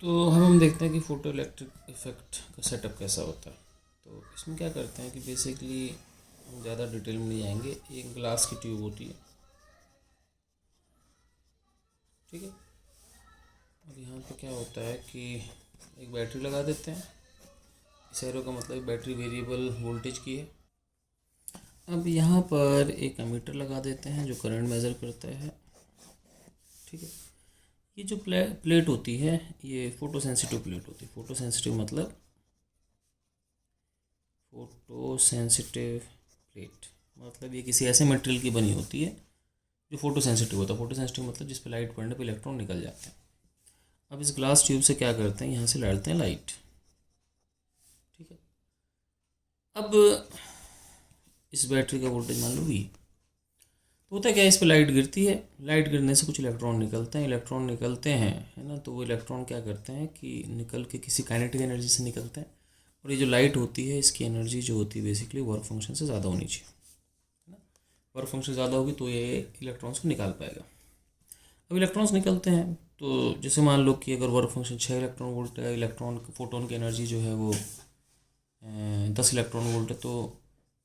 तो हम देखते हैं कि फ़ोटो इलेक्ट्रिक इफ़ेक्ट का सेटअप कैसा होता है। तो इसमें क्या करते हैं कि बेसिकली हम ज़्यादा डिटेल में नहीं जाएंगे। एक ग्लास की ट्यूब होती है, ठीक है। और यहाँ पे क्या होता है कि एक बैटरी लगा देते हैं। इस एरो का मतलब बैटरी वेरिएबल वोल्टेज की है। अब यहाँ पर एक एमीटर लगा देते हैं जो करंट मेज़र करता है, ठीक है। ये जो प्लेट होती है ये फ़ोटो सेंसिटिव प्लेट होती है। फ़ोटो सेंसिटिव मतलब फ़ोटो सेंसिटिव प्लेट मतलब ये किसी ऐसे मटेरियल की बनी होती है जो फ़ोटो सेंसिटिव होता है। फ़ोटो सेंसिटिव मतलब जिस पे लाइट पड़ने पे इलेक्ट्रॉन निकल जाते हैं। अब इस ग्लास ट्यूब से क्या करते हैं, यहाँ से डालते हैं लाइट, ठीक है। अब इस बैटरी का वोल्टेज मान लो V। तो होता है क्या, इस पर लाइट गिरती है, लाइट गिरने से कुछ इलेक्ट्रॉन निकलते हैं, इलेक्ट्रॉन निकलते हैं, है ना। तो वो इलेक्ट्रॉन क्या करते हैं कि निकल के किसी काइनेटिक एनर्जी से निकलते हैं। और ये जो लाइट होती है इसकी एनर्जी जो होती है बेसिकली वर्क फंक्शन से ज़्यादा होनी चाहिए, है ना। वर्क फंक्शन ज़्यादा होगी तो ये इलेक्ट्रॉन्स को निकाल पाएगा। अब इलेक्ट्रॉन्स निकलते हैं तो जैसे मान लो कि अगर वर्क फंक्शन 6 इलेक्ट्रॉन वोल्ट है, इलेक्ट्रॉन फोटोन की एनर्जी जो है वो 10 इलेक्ट्रॉन वोल्ट है, तो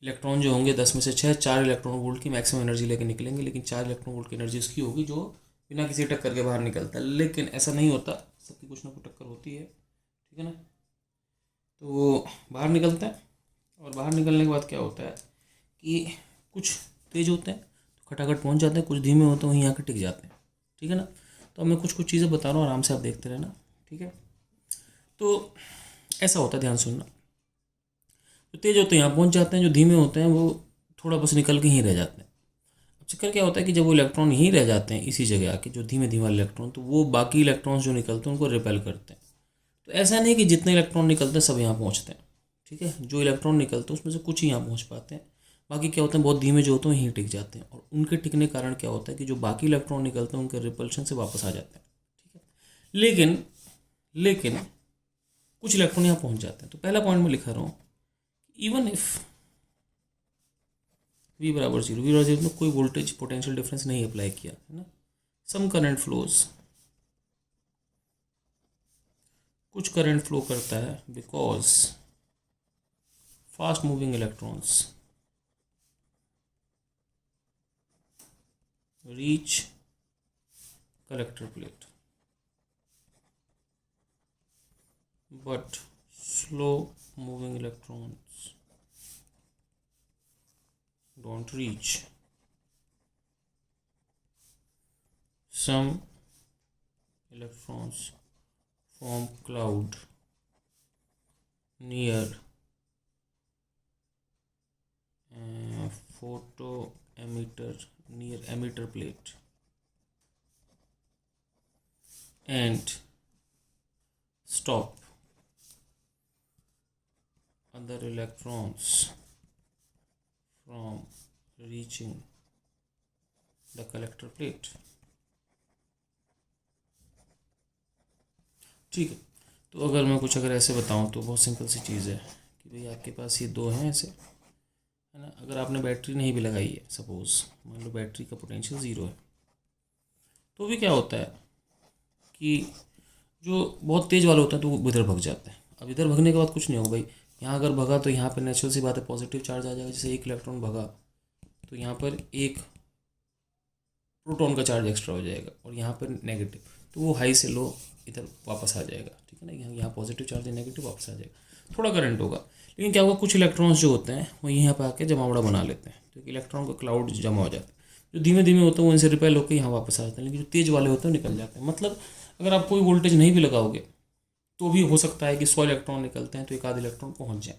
इलेक्ट्रॉन जो होंगे 10 में से 6, 4 इलेक्ट्रॉन वोल्ट की मैक्सिमम एनर्जी लेके निकलेंगे। लेकिन 4 इलेक्ट्रॉन वोल्ट की एनर्जी उसकी होगी जो बिना किसी टक्कर के बाहर निकलता है। लेकिन ऐसा नहीं होता, सबकी कुछ ना कुछ टक्कर होती है, ठीक है ना। तो वो बाहर निकलता है और बाहर निकलने के बाद क्या होता है कि कुछ तेज़ होते हैं तो खटाखट पहुंच जाते हैं, कुछ धीमे होते हैं वहीं आके टिक जाते हैं, ठीक है ना। तो अब मैं कुछ कुछ चीज़ें बता रहा हूँ, आराम से आप देखते रहना, ठीक है। तो ऐसा होता है, ध्यान सुनना। जो तेज़ होते हैं यहाँ पहुँच जाते हैं, जो धीमे होते हैं वो थोड़ा बस निकल के ही रह जाते हैं। अब चक्कर क्या होता है कि जब वो इलेक्ट्रॉन यहीं रह जाते हैं इसी जगह आके, जो धीमे धीमे इलेक्ट्रॉन, तो वो बाकी इलेक्ट्रॉन्स जो निकलते हैं उनको रिपेल करते हैं। तो ऐसा नहीं कि जितने इलेक्ट्रॉन निकलते हैं सब यहाँ पहुँचते हैं, ठीक है। जो इलेक्ट्रॉन निकलते हैं उसमें से कुछ ही यहाँ पहुँच पाते हैं, बाकी क्या होते हैं बहुत धीमे जो होते हैं यहीं टिक जाते हैं। और उनके टिकने के कारण क्या होता है कि जो बाकी इलेक्ट्रॉन निकलते हैं उनके रिपल्शन से वापस आ जाते हैं, ठीक है। लेकिन लेकिन कुछ इलेक्ट्रॉन यहाँ पहुँच जाते हैं। तो पहला पॉइंट में लिखा रहा हूँ, इवन इफ V बराबर जीरो, V बराबर जीरो में कोई वोल्टेज पोटेंशियल डिफरेंस नहीं अप्लाई किया, है ना। सम करंट फ्लोज, कुछ करंट फ्लो करता है because fast moving electrons reach collector plate but slow moving electrons don't reach. Some electrons form cloud near photoemitter, near emitter plate, and stop other electrons from reaching the collector plate, ठीक है। तो अगर मैं कुछ ऐसे बताऊं तो बहुत सिंपल सी चीज़ है कि भाई आपके पास ये दो हैं ऐसे, है ना। अगर आपने बैटरी नहीं भी लगाई है, सपोज मान लो बैटरी का पोटेंशियल ज़ीरो है, तो भी क्या होता है कि जो बहुत तेज़ वाला होता है तो वो इधर भग जाता है। अब इधर भगने के बाद कुछ नहीं होगा भाई, यहाँ अगर भगा तो यहाँ पर नेचुरल सी बात है पॉजिटिव चार्ज आ जाएगा। जैसे एक इलेक्ट्रॉन भगा तो यहाँ पर एक प्रोटॉन का चार्ज एक्स्ट्रा हो जाएगा और यहाँ पर नेगेटिव, तो वो हाई से लो इधर वापस आ जाएगा, ठीक है ना। यहाँ पॉजिटिव चार्ज है, नेगेटिव वापस आ जाएगा, थोड़ा करंट होगा। लेकिन क्या होगा, कुछ इलेक्ट्रॉन्स जो होते हैं वो यहाँ पर आके जमावड़ा बना लेते हैं, तो इलेक्ट्रॉन का क्लाउड जमा हो जाता है। जो धीमे धीमे होते हैं वो इनसे रिपेल होकर यहाँ वापस आ जाते हैं, लेकिन जो तेज़ वाले होते हैं निकल जाते हैं। मतलब अगर आप कोई वोल्टेज नहीं भी लगाओगे तो भी हो सकता है कि 100 इलेक्ट्रॉन निकलते हैं तो एक आध इलेक्ट्रॉन पहुँच जाए।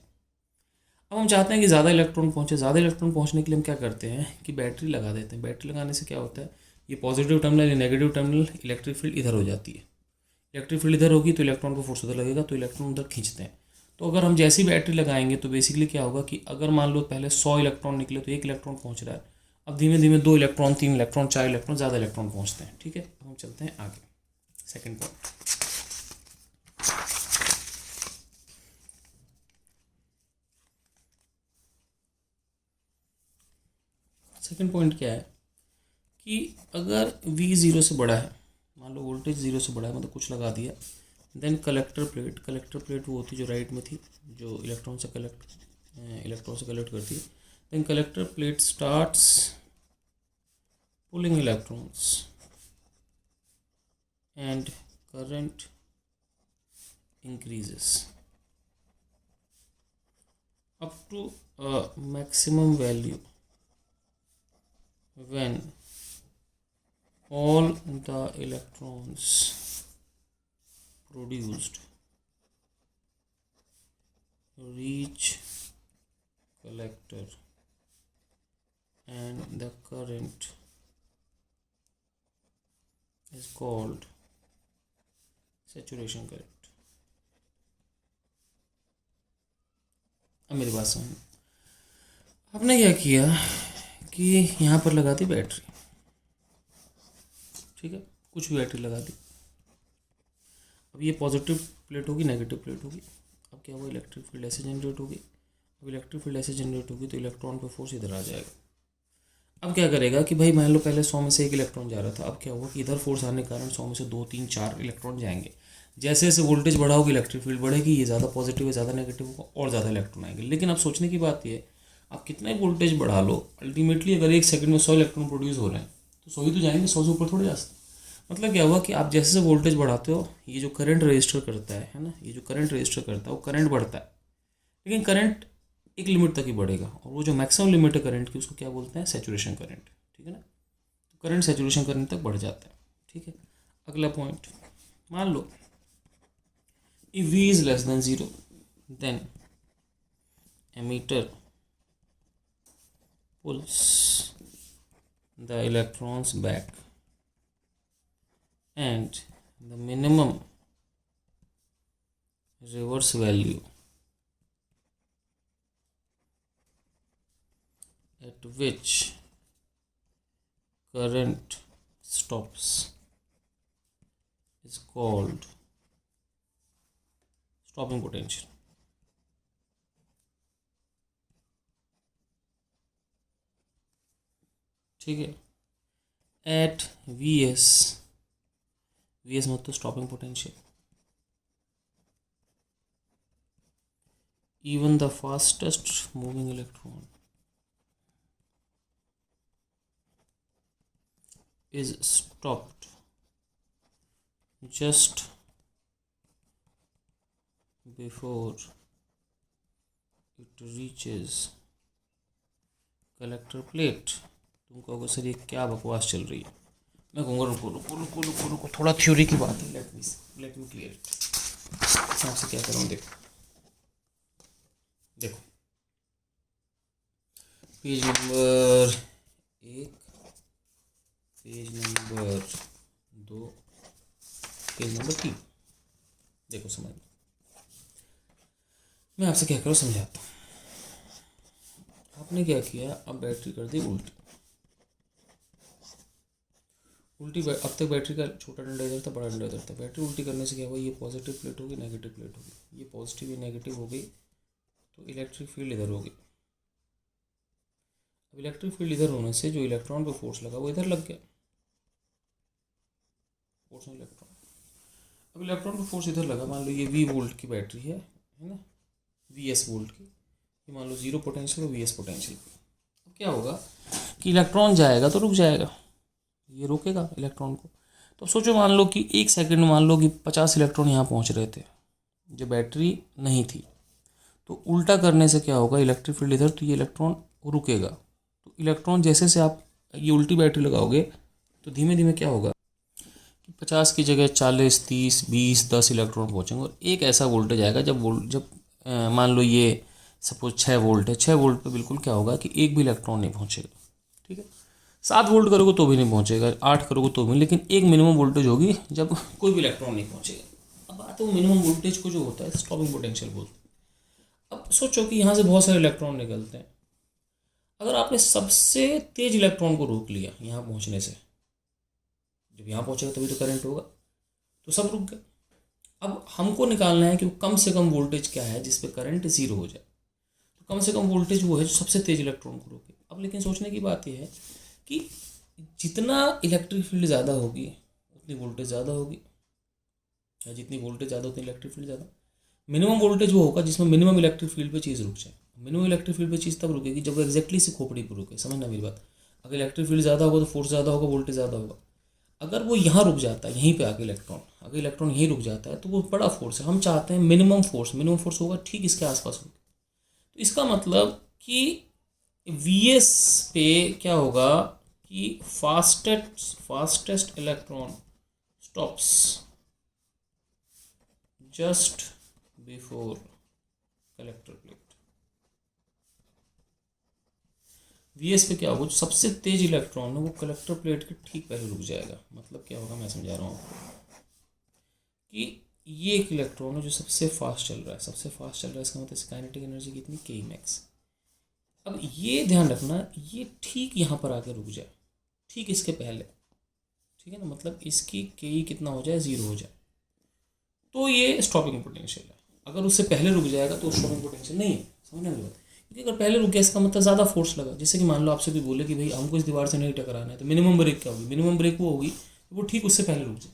अब हम चाहते हैं कि ज़्यादा इलेक्ट्रॉन पहुँचे। ज़्यादा इलेक्ट्रॉन पहुँचने के लिए हम क्या करते हैं कि बैटरी लगा देते हैं। बैटरी लगाने से क्या होता है, ये पॉजिटिव टर्मिनल या नेगेटिव टर्मिनल इलेक्ट्रिक फील्ड इधर हो जाती है। इलेक्ट्रिक फील्ड इधर होगी तो इलेक्ट्रॉन को फोर्स उधर लगेगा, तो इलेक्ट्रॉन उधर खींचते हैं। तो अगर हम जैसी बैटरी लगाएंगे तो बेसिकली क्या होगा कि अगर मान लो पहले 100 इलेक्ट्रॉन निकले तो एक इलेक्ट्रॉन पहुँच रहा है, अब धीमे धीमे 2 इलेक्ट्रॉन, 3 इलेक्ट्रॉन, 4 इलेक्ट्रॉन, ज़्यादा इलेक्ट्रॉन पहुँचते हैं, ठीक है। हम चलते हैं आगे, सेकेंड पॉइंट। सेकेंड पॉइंट क्या है कि अगर V ज़ीरो से बड़ा है, मान लो वोल्टेज ज़ीरो से बड़ा है, मतलब कुछ लगा दिया, देन कलेक्टर प्लेट वो होती है जो राइट में थी, जो इलेक्ट्रॉन से कलेक्ट करती है. Then collector plate starts pulling electrons and current increases up to a maximum value when all the electrons produced reach collector and the current is called saturation current. अब मेरी बात समझ, आपने क्या किया कि यहाँ पर लगा दी बैटरी, ठीक है, कुछ भी बैटरी लगा दी. अब ये पॉजिटिव प्लेट होगी, नेगेटिव प्लेट होगी. अब क्या हुआ, इलेक्ट्रिक फील्ड ऐसे जनरेट होगी. अब इलेक्ट्रिक फील्ड ऐसे जनरेट होगी तो इलेक्ट्रॉन पे फोर्स इधर आ जाएगा. अब क्या करेगा कि भाई मान लो पहले 100 में से 1 इलेक्ट्रॉन जा रहा था. अब क्या हुआ कि इधर फोर्स आने के कारण 100 में से 2, 3, 4 इलेक्ट्रॉन जाएंगे. जैसे जैसे वोल्टेज बढ़ा होगी इलेक्ट्रिक फील्ड बढ़ेगी, ये ज़्यादा पॉजिटिव है ज़्यादा नेगेटिव होगा और ज़्यादा इलेक्ट्रॉन आएंगे. लेकिन अब सोचने की बात ये, आप कितना ही वोल्टेज बढ़ा लो, अल्टीमेटली अगर 1 सेकंड में 100 इलेक्ट्रॉन प्रोड्यूस हो रहे हैं तो 100 ही तो जाएंगे, 100 से ऊपर थोड़े जा सकते. मतलब क्या हुआ कि आप जैसे जैसे वोल्टेज बढ़ाते हो, ये जो करंट रजिस्टर करता है ना, ये जो करंट रजिस्टर करता है वो करंट बढ़ता है. लेकिन करंट एक लिमिट तक ही बढ़ेगा, और वो जो मैक्सिमम लिमिट है करंट की उसको क्या बोलते हैं, सैचुरेशन करंट. ठीक है ना, तो करंट सैचुरेशन करंट तक बढ़ जाता है. ठीक है, अगला पॉइंट, मान लो if V is less than 0, then emitter pulls the electrons back and the minimum reverse value at which current stops is called stopping potential. ठीक है, एट VS मतलब stopping potential, even the fastest moving electron is stopped just before it reaches collector plate. तुम कहोगे sir ये क्या बकवास चल रही है. मैं कहूँगा रुको, थोड़ा थ्योरी की बात है. Let me clear it. मैं आपसे क्या करूँ, देखो page number 1, page number 2, page number 3. देखो समझ, मैं आपसे क्या करूँ समझाता हूँ. आपने क्या किया, अब बैटरी कर दी उल्टी. अब तक बैटरी का छोटा डंडा इधर था, बड़ा डंडा इधर था. बैटरी उल्टी करने से क्या हुआ, ये पॉजिटिव प्लेट होगी, नेगेटिव प्लेट होगी. ये पॉजिटिव ये नेगेटिव हो गई तो इलेक्ट्रिक फील्ड इधर होगी. अब इलेक्ट्रिक फील्ड इधर होने से जो इलेक्ट्रॉन पे फोर्स लगा वो इधर लग गया, फोर्स इलेक्ट्रॉन. अब इलेक्ट्रॉन पे फोर्स इधर लगा. मान लो ये V वोल्ट की बैटरी है ना, VS वोल्ट की. ये मान लो 0 पोटेंशियल और VS पोटेंशियल. अब क्या होगा कि इलेक्ट्रॉन जाएगा तो रुक जाएगा, ये रोकेगा इलेक्ट्रॉन को. तो अब सोचो, मान लो कि 1 सेकंड में मान लो कि 50 इलेक्ट्रॉन यहाँ पहुँच रहे थे, जो बैटरी नहीं थी. तो उल्टा करने से क्या होगा, इलेक्ट्रिक फील्ड इधर, तो ये इलेक्ट्रॉन रुकेगा. तो इलेक्ट्रॉन जैसे से आप ये उल्टी बैटरी लगाओगे तो धीमे धीमे क्या होगा कि 50 की जगह 40, 30, 20, 10 इलेक्ट्रॉन पहुँचेंगे. और एक ऐसा वोल्टेज आएगा जब मान लो ये सपोज 6 वोल्ट है, 6 वोल्ट पे बिल्कुल क्या होगा कि एक भी इलेक्ट्रॉन नहीं पहुँचेगा. ठीक है, 7 वोल्ट करोगे तो भी नहीं पहुँचेगा, 8 करोगे तो भी, लेकिन एक मिनिमम वोल्टेज होगी जब कोई भी इलेक्ट्रॉन नहीं पहुँचेगा. अब बात है मिनिमम वोल्टेज को जो होता है स्टॉपिंग पोटेंशियल बोलते हैं. अब सोचो कि यहाँ से बहुत सारे इलेक्ट्रॉन निकलते हैं. अगर आपने सबसे तेज इलेक्ट्रॉन को रोक लिया यहाँ पहुँचने से, जब यहाँ पहुँचेगा तभी तो करंट होगा, तो सब रुक गए. अब हमको निकालना है कि कम से कम वोल्टेज क्या है जिस पे करंट 0 हो जाए. तो कम से कम वोल्टेज वो है जो सबसे तेज इलेक्ट्रॉन को रोके. अब लेकिन सोचने की बात यह है कि जितना इलेक्ट्रिक फील्ड ज़्यादा होगी उतनी वोल्टेज ज़्यादा होगी, या जितनी वोल्टेज ज़्यादा उतनी इलेक्ट्रिक फील्ड ज़्यादा। मिनिमम वोल्टेज वो होगा जिसमें मिनिमम इलेक्ट्रिक फील्ड पे चीज़ रुक जाए। मिनिमम इलेक्ट्रिक फील्ड पे चीज़ तब रुकेगी जब वो एक्जैक्टली से खोपड़ी पर रुके। समझना मेरी बात। अगर इलेक्ट्रिक फील्ड ज़्यादा होगा तो फोर्स ज़्यादा होगा, वोल्टेज ज़्यादा होगा। अगर वो यहाँ रुक जाता है, यहीं पे आके इलेक्ट्रॉन, अगर इलेक्ट्रॉन यहीं रुक जाता है तो वो बड़ा फोर्स है। हम चाहते हैं मिनिमम फोर्स होगा ठीक इसके आसपास होगा। तो इसका मतलब कि Vs पे क्या होगा कि fastest electron stops just before collector plate. Vs पे क्या होगा, जो सबसे तेज इलेक्ट्रॉन है वो कलेक्टर प्लेट के ठीक पहले रुक जाएगा। मतलब क्या होगा मैं समझा रहा हूँ आपको कि ये एक इलेक्ट्रॉन है जो सबसे फास्ट चल रहा है, इसका मतलब काइनेटिक एनर्जी कितनी, के मैक्स। अब ये ध्यान रखना, ये ठीक यहाँ पर आके रुक जाए, ठीक इसके पहले, ठीक है ना, मतलब इसकी के कितना हो जाए, 0 हो जाए, तो ये स्टॉपिंग पोटेंशियल है। अगर उससे पहले रुक जाएगा तो स्टॉपिंग पोटेंशियल नहीं है। समझना मेरी बात। क्योंकि अगर पहले रुक गया इसका मतलब ज़्यादा फोर्स लगा। जैसे कि मान लो आपसे भी बोले कि भाई हमको इस दीवार से नहीं टकराना है, तो मिनिमम ब्रेक क्या होगी, मिनिमम ब्रेक वो होगी वो ठीक उससे पहले रुक जाए।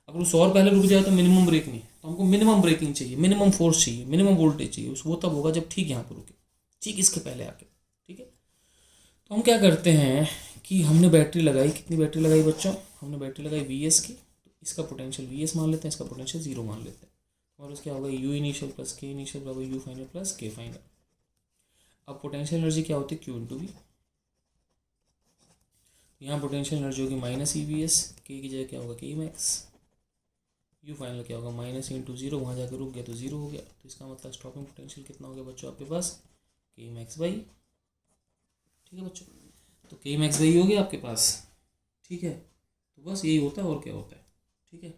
अगर उससे और पहले रुक जाए तो मिनिमम ब्रेक नहीं, तो हमको मिनिमम ब्रेकिंग चाहिए, मिनिमम फोर्स चाहिए, मिनिमम वोल्टेज चाहिए। वो तब होगा जब ठीक यहाँ पर रुके, ठीक इसके पहले आके। ठीक है, तो हम क्या करते हैं कि हमने बैटरी लगाई, कितनी बैटरी लगाई बच्चों, हमने बैटरी लगाई Vs की। तो इसका पोटेंशियल Vs मान लेते हैं, इसका पोटेंशियल 0 मान लेते हैं। और उसके क्या होगा, U initial plus K initial बराबर U final plus K final. अब पोटेंशियल एनर्जी क्या होती है, Q इंटू V। यहाँ पोटेंशियल एनर्जी होगी माइनस EVs, K की जगह क्या होगा K मैक्स, U फाइनल क्या होगा माइनस इंटू 0, वहाँ जाकर रुक गया तो 0 हो गया। तो इसका मतलब स्टॉपिंग पोटेंशियल कितना हो गया बच्चों आपके पास, K मैक्स बाई। ठीक है बच्चों, तो K मैक्स बाई हो गया आपके पास। ठीक है, तो बस यही होता है, और क्या होता है। ठीक है,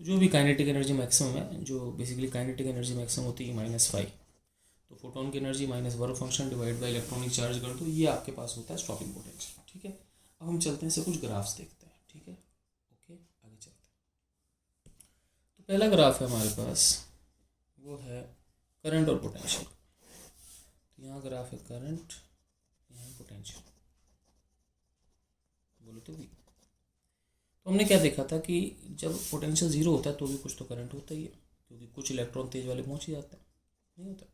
तो जो भी काइनेटिक एनर्जी मैक्सिमम है, जो बेसिकली काइनेटिक एनर्जी मैक्सिमम होती है -5, तो फोटोन की energy minus work function divide by electronic charge कर दो, ये आपके पास होता है स्टॉपिंग पोटेंशियल। ठीक है, अब हम चलते हैं से कुछ ग्राफ्स देखते हैं। ठीक है, ओके आगे चलते हैं। तो पहला ग्राफ है हमारे पास, वो है करंट और पोटेंशियल। तो यहाँ ग्राफ है करंट, यहाँ पोटेंशियल, बोलो तो भी। तो हमने क्या देखा था कि जब पोटेंशियल 0 होता है तो भी कुछ तो करंट होता ही है, क्योंकि कुछ इलेक्ट्रॉन तेज वाले पहुँच ही जाते हैं, नहीं होता।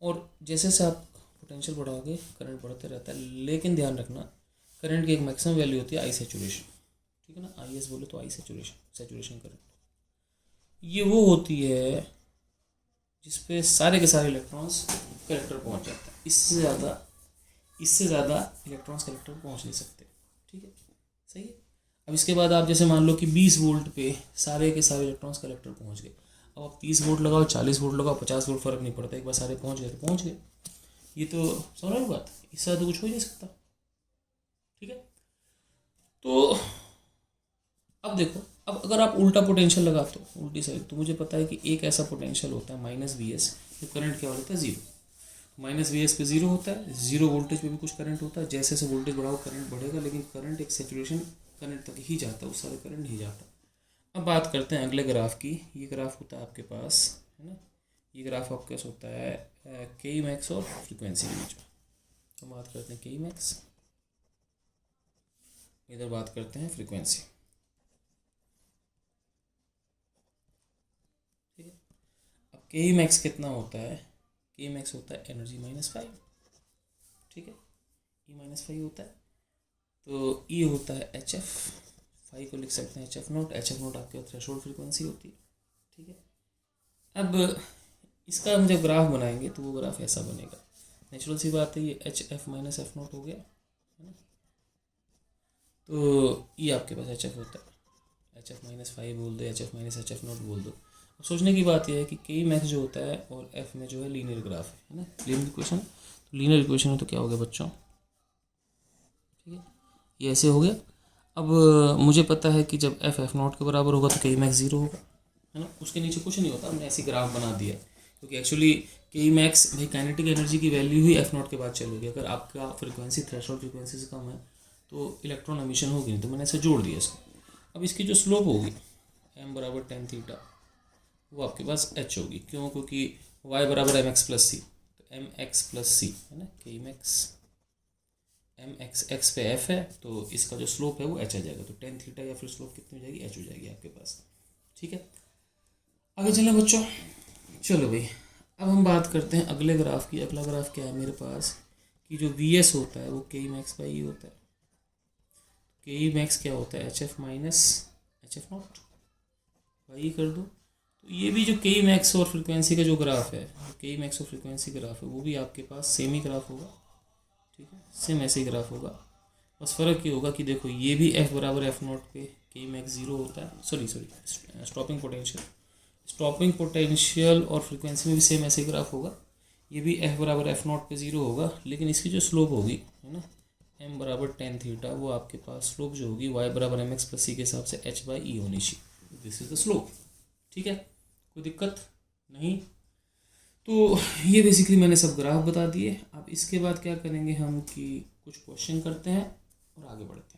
और जैसे से आप पोटेंशियल बढ़ाओगे करंट बढ़ते रहता है। लेकिन ध्यान रखना, करंट की एक मैक्सिमम वैल्यू होती है आई सैचुरेशन। ठीक है ना, IS बोले तो आई सैचुरेशन करंट। ये वो होती है जिसपे सारे के सारे इलेक्ट्रॉन्स कलेक्टर पहुंच जाते हैं। इससे ज़्यादा इलेक्ट्रॉन्स कलेक्टर पहुंच नहीं सकते। ठीक है, सही है। अब इसके बाद आप जैसे मान लो कि 20 वोल्ट पे सारे के सारे इलेक्ट्रॉन्स कलेक्टर पहुंच गए। अब आप 30 वोल्ट लगाओ, 40 वोल्ट लगाओ, 50 वोल्ट, फ़र्क नहीं पड़ता, एक बार सारे पहुंच गए तो पहुंच गए। ये तो समझ रहे हो बात, इससे ज़्यादा कुछ हो ही नहीं सकता। ठीक है, तो अब देखो, अब अगर आप उल्टा पोटेंशियल लगाते हो उल्टी साइड, तो मुझे पता है कि एक ऐसा पोटेंशियल होता है -Vs, जो करंट क्या होता है 0। -Vs पे 0 होता है, 0 वोल्टेज पे भी कुछ करंट होता है। जैसे जैसे वोल्टेज बढ़ाओ करंट बढ़ेगा, लेकिन करंट एक सैचुरेशन करंट तक ही जाता है, उस सारे करंट नहीं जाता। अब बात करते हैं अगले ग्राफ की। ये ग्राफ होता है आपके पास, है ना, ये ग्राफ आपके पास होता है के मैक्स और फ्रीक्वेंसी के बीच में। तो बात करते हैं के मैक्स, इधर बात करते हैं फ्रीक्वेंसी। ठीक है, अब के मैक्स कितना होता है, के मैक्स होता है एनर्जी -5। ठीक है, E -5 होता है, तो E होता है HF, 5 को लिख सकते हैं HF0। HF0 आपके थ्रेशोल्ड फ्रीक्वेंसी होती है। ठीक है, अब इसका हम जब ग्राफ बनाएंगे तो वो ग्राफ ऐसा बनेगा। नेचुरल सी बात है, ये HF -F0 हो गया, है ना। तो ये आपके पास HF होता है, HF -5 बोल दो, HF -HF0 बोल दो। अब सोचने की बात यह है कि के मैक्स जो होता है और F में जो है लीनियर ग्राफ है ना, लीनियर इक्वेशन। तो लीनियर इक्वेशन में तो क्या हो गया बच्चों, ठीक है, ये ऐसे हो गया। अब मुझे पता है कि जब F F0 के बराबर होगा तो के मैक्स 0 होगा, है ना, उसके नीचे कुछ नहीं होता। हमने ऐसी ग्राफ बना दिया, क्योंकि एक्चुअली के मैक्स भाई काइनेटिक एनर्जी की वैल्यू ही F0 के बाद चलेगी। अगर आपका फ्रीक्वेंसी थ्रेशोल्ड फ्रीक्वेंसी से कम है तो इलेक्ट्रॉन एमिशन होगी नहीं, तो मैंने ऐसे जोड़ दिया इसको। अब इसकी जो स्लोप होगी m बराबर tan थीटा, वो आपके पास h होगी। क्यों, क्योंकि y बराबर mx प्लस सी, तो mx प्लस सी है ना, के मैक्स एम एक्स पे एफ है, तो इसका जो स्लोप है वो एच आ जाएगा, तो टेन थीटा या फिर स्लोप कितनी हो जाएगी, एच हो जाएगी आपके पास। ठीक है, आगे चलें बच्चों। चलो भाई, अब हम बात करते हैं अगले ग्राफ की। अगला ग्राफ क्या है मेरे पास कि जो वी एस होता है वो के ई मैक्स बाई ई होता है। के ई मैक्स क्या होता है, H F minus H F not by कर दो। तो ये भी जो के ई मैक्स और फ्रिक्वेंसी का जो ग्राफ है, के ई मैक्स और फ्रिक्वेंसी ग्राफ है, वो भी आपके पास सेम ही ग्राफ होगा। ठीक है, सेम ऐसे ही ग्राफ होगा, बस फ़र्क ये होगा कि देखो ये भी एफ बराबर एफ नॉट पे के ई मैक्स ज़ीरो होता है, सॉरी स्टॉपिंग पोटेंशियल और फ्रिक्वेंसी में भी सेम ऐसे ग्राफ होगा। ये भी एफ बराबर एफ नॉट पे ज़ीरो होगा, लेकिन इसकी जो स्लोप होगी है ना, एम बराबर टेन थीटा, वो आपके पास स्लोप जो होगी वाई बराबर एम एक्स प्लस सी के हिसाब से एच बाई ई होनी चाहिए। This is the slope. ठीक है, कोई दिक्कत नहीं। तो ये बेसिकली मैंने सब ग्राफ बता दिए। अब इसके बाद क्या करेंगे हम कि कुछ क्वेश्चन करते हैं और आगे बढ़ते हैं।